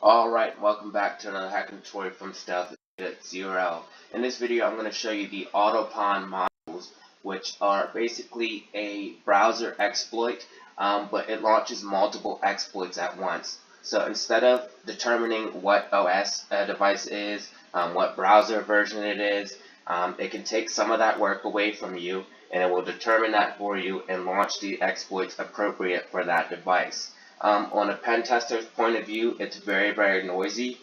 Alright, welcome back to another hacking tutorial from Stealth0. In this video, I'm going to show you the AutoPwn modules, which are basically a browser exploit, but it launches multiple exploits at once. So instead of determining what OS a device is, what browser version it is, it can take some of that work away from you, and it will determine that for you and launch the exploits appropriate for that device. On a pen tester's point of view, it's very, very noisy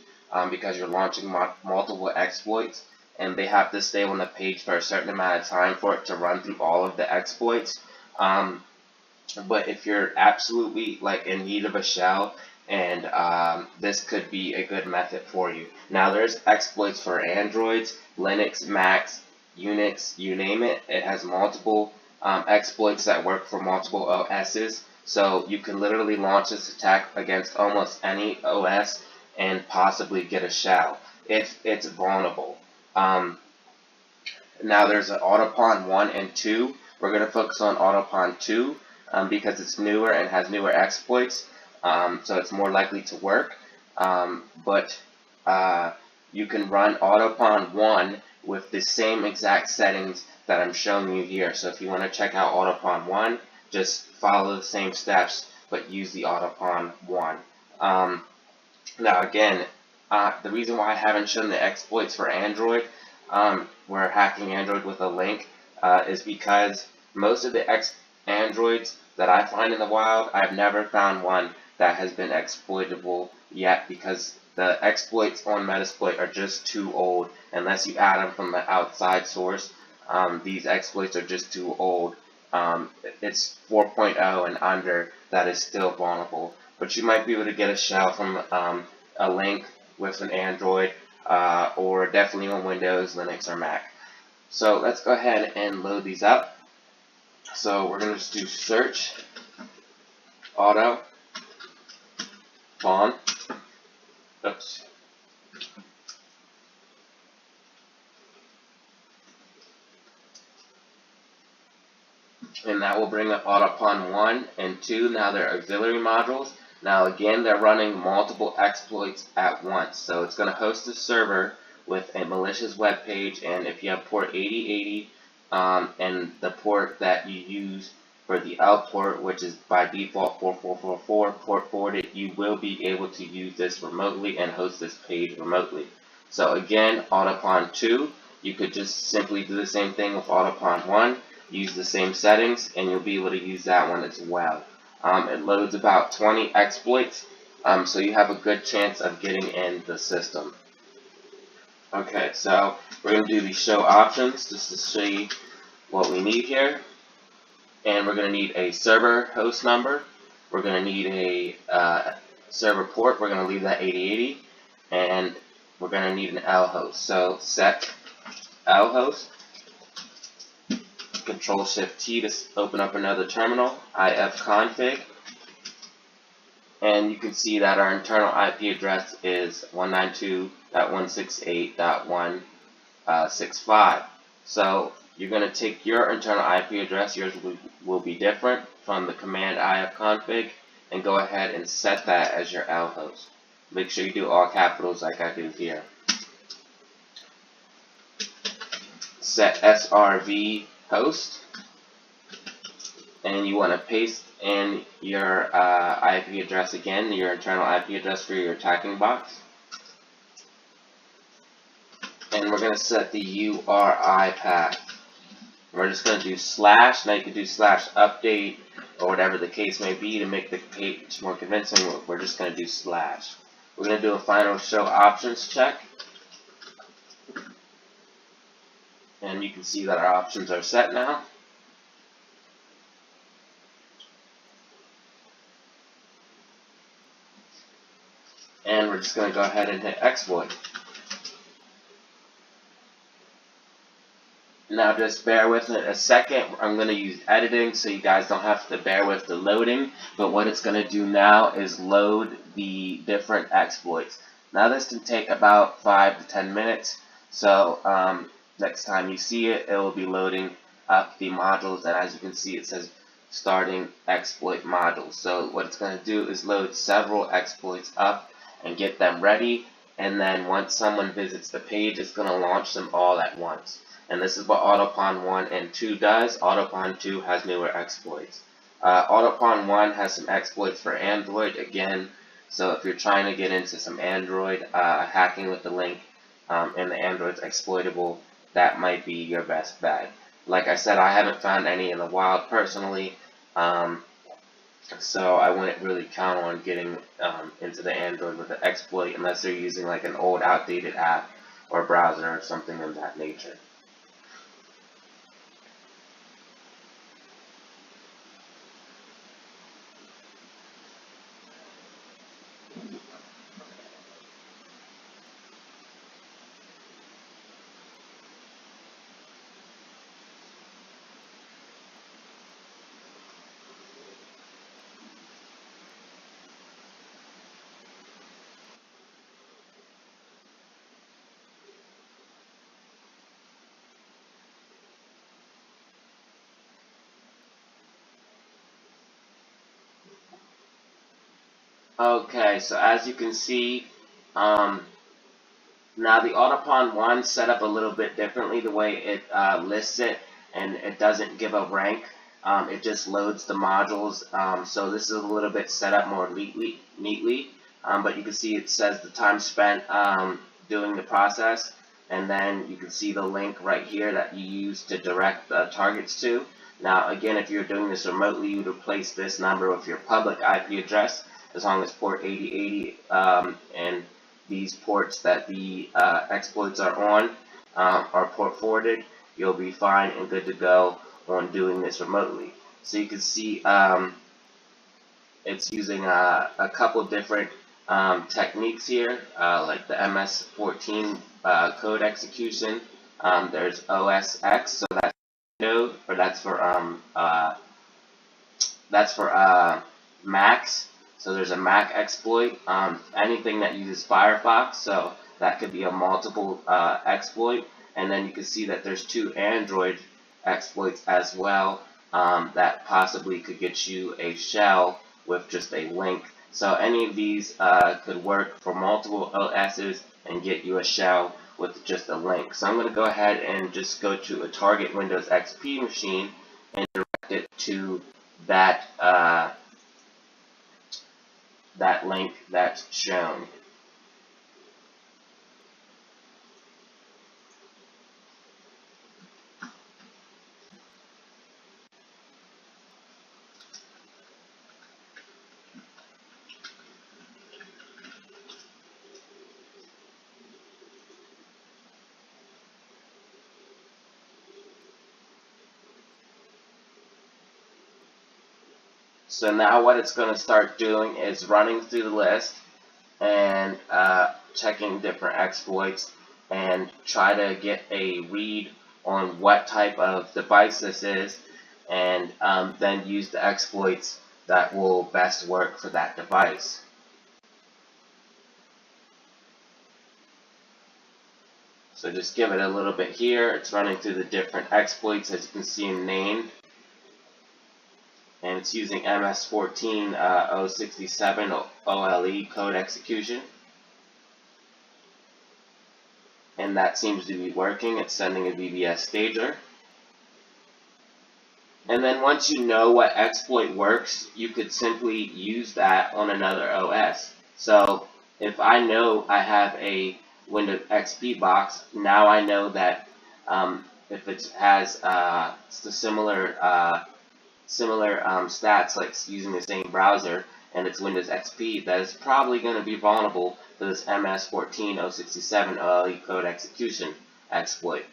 because you're launching multiple exploits, and they have to stay on the page for a certain amount of time for it to run through all of the exploits. But if you're absolutely in need of a shell, and this could be a good method for you. Now, there's exploits for Androids, Linux, Macs, Unix, you name it. It has multiple exploits that work for multiple OSs. So you can literally launch this attack against almost any OS and possibly get a shell if it's vulnerable. Now there's an AutoPwn1 and 2. We're going to focus on AutoPwn2 because it's newer and has newer exploits, so it's more likely to work. But you can run AutoPwn1 with the same exact settings that I'm showing you here. So if you want to check out AutoPwn1, just follow the same steps, but use the AutoPwn1. Now again, the reason why I haven't shown the exploits for Android, we're hacking Android with a link, is because most of the Androids that I find in the wild, I've never found one that has been exploitable yet, because the exploits on Metasploit are just too old. Unless you add them from the outside source, these exploits are just too old. It's 4.0 and under that is still vulnerable, but you might be able to get a shell from a link with an Android or definitely on Windows, Linux, or Mac. So let's go ahead and load these up. So we're going to just do search AutoPwn. Oops. And that will bring up AutoPwn1 and 2. Now they're auxiliary modules. Now again, they're running multiple exploits at once. So it's going to host a server with a malicious web page, and if you have port 8080 and the port that you use for the out port, which is by default 4444, port forwarded, you will be able to use this remotely and host this page remotely. So again, AutoPwn2, you could just simply do the same thing with AutoPwn1. Use the same settings, and you'll be able to use that one as well. It loads about 20 exploits, so you have a good chance of getting in the system. Okay, so we're going to do the show options just to show you what we need here. And we're going to need a server host number. We're going to need a server port. We're going to leave that 8080. And we're going to need an L host. So set L host. Control-Shift-T to open up another terminal, ifconfig, and you can see that our internal IP address is 192.168.165. So you're going to take your internal IP address, yours will be different from the command ifconfig, and go ahead and set that as your L host. Make sure you do all capitals like I do here. Set SRV host, and you want to paste in your IP address again, your internal IP address for your attacking box, and we're going to set the URI path. We're just going to do slash. Now you can do slash update or whatever the case may be to make the page more convincing. We're just going to do slash. We're going to do a final show options check. And you can see that our options are set now. And we're just going to go ahead and hit exploit. Now just bear with it a second. I'm going to use editing so you guys don't have to bear with the loading. But what it's going to do now is load the different exploits. Now this can take about 5 to 10 minutes. So next time you see it, it will be loading up the modules, and as you can see, it says starting exploit modules. So what it's going to do is load several exploits up, and get them ready. And then once someone visits the page, it's going to launch them all at once. And this is what AutoPwn1 and 2 does. AutoPwn2 has newer exploits. AutoPwn1 has some exploits for Android again. So if you're trying to get into some Android hacking with the link and the Android's exploitable, that might be your best bet. Like I said, I haven't found any in the wild personally, so I wouldn't really count on getting into the Android with an exploit unless they're using like an old outdated app or browser or something of that nature. Okay, so as you can see, now the AutoPwn1 set up a little bit differently the way it lists it, and it doesn't give a rank. It just loads the modules, so this is a little bit set up more neatly. But you can see it says the time spent doing the process, and then you can see the link right here that you use to direct the targets to. Now again, if you're doing this remotely, you would replace this number with your public IP address, as long as port 8080 and these ports that the exploits are on are port forwarded, you'll be fine and good to go on doing this remotely. So you can see it's using a couple different techniques here, like the MS14 code execution. There's OSX, so that's Windows, or that's for Macs. So there's a Mac exploit. Anything that uses Firefox, so that could be a multiple exploit. And then you can see that there's 2 Android exploits as well that possibly could get you a shell with just a link. So any of these could work for multiple OSs and get you a shell with just a link. So I'm going to go ahead and just go to a target Windows XP machine and direct it to that that link that's shown. So now what it's going to start doing is running through the list and checking different exploits and try to get a read on what type of device this is, and then use the exploits that will best work for that device. So just give it a little bit here. It's running through the different exploits, as you can see named. And it's using MS14 067 OLE code execution. And that seems to be working. It's sending a VBS stager. And then once you know what exploit works, you could simply use that on another OS. So if I know I have a Windows XP box, now I know that if it has the similar stats, like using the same browser, and it's Windows XP, that is probably going to be vulnerable to this MS14 067 OLE code execution exploit.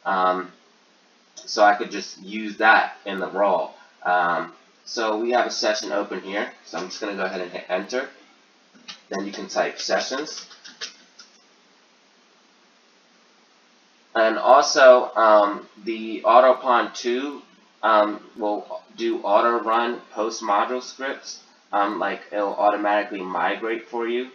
So I could just use that in the raw. So we have a session open here, so I'm just going to go ahead and hit enter. Then you can type sessions. And also, the AutoPwn2 will do auto run post module scripts, like it'll automatically migrate for you.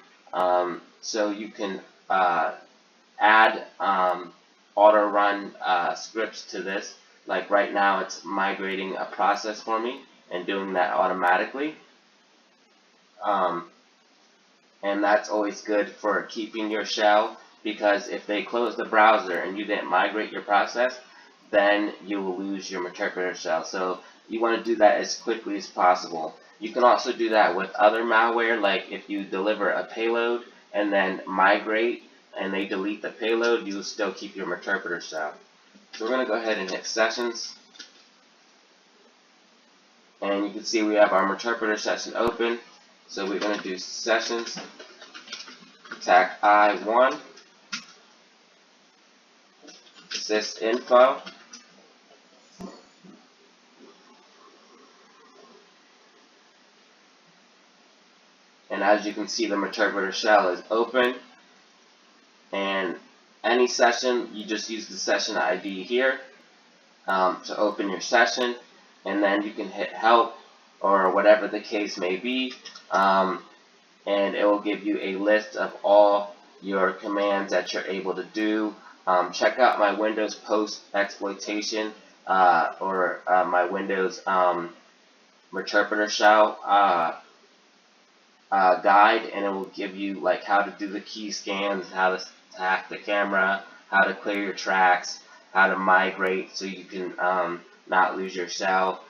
So you can add auto run scripts to this. Like right now, it's migrating a process for me and doing that automatically. and that's always good for keeping your shell, because if they close the browser and you didn't migrate your process, then you will lose your interpreter shell. So you want to do that as quickly as possible. You can also do that with other malware, like if you deliver a payload and then migrate and they delete the payload, you will still keep your interpreter shell. So we're going to go ahead and hit sessions, and you can see we have our interpreter session open. So we're going to do sessions, attack I1, sysinfo, and as you can see, the interpreter shell is open. And any session, you just use the session ID here to open your session, and then you can hit help or whatever the case may be, and it will give you a list of all your commands that you're able to do. Check out my Windows post exploitation or my Windows interpreter shell guide, and it will give you like how to do the key scans, how to hack the camera, how to clear your tracks, how to migrate so you can not lose your shell,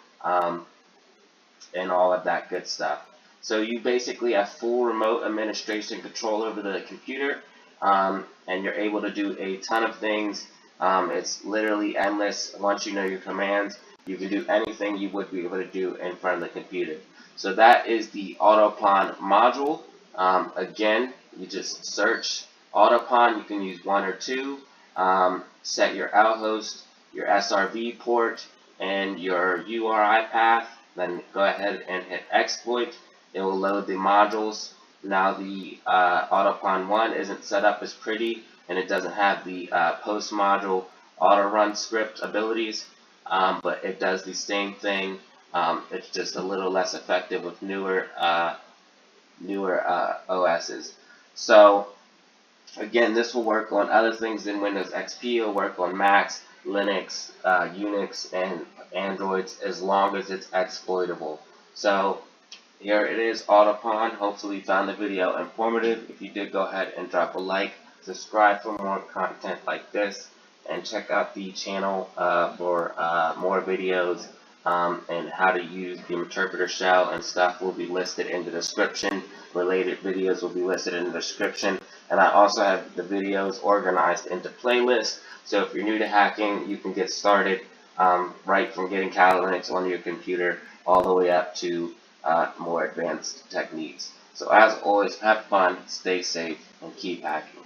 and all of that good stuff. So you basically have full remote administration control over the computer, and you're able to do a ton of things. It's literally endless. Once you know your commands, you can do anything you would be able to do in front of the computer. So that is the AutoPwn module. Again, you just search AutoPwn. You can use 1 or 2. Set your outhost, your SRV port, and your URI path. Then go ahead and hit exploit. It will load the modules. Now the AutoPwn1 isn't set up as pretty, and it doesn't have the post module auto run script abilities, but it does the same thing. It's just a little less effective with newer OSs. So again, this will work on other things than Windows XP. It'll work on Macs, Linux, Unix, and Androids as long as it's exploitable. So here it is, AutoPwn. Hopefully you found the video informative. If you did, go ahead and drop a like, subscribe for more content like this, and check out the channel for more videos, and how to use the interpreter shell and stuff will be listed in the description. Related videos will be listed in the description. And I also have the videos organized into playlists. So if you're new to hacking, you can get started right from getting Kali Linux on your computer all the way up to more advanced techniques. So as always, have fun, stay safe, and keep hacking.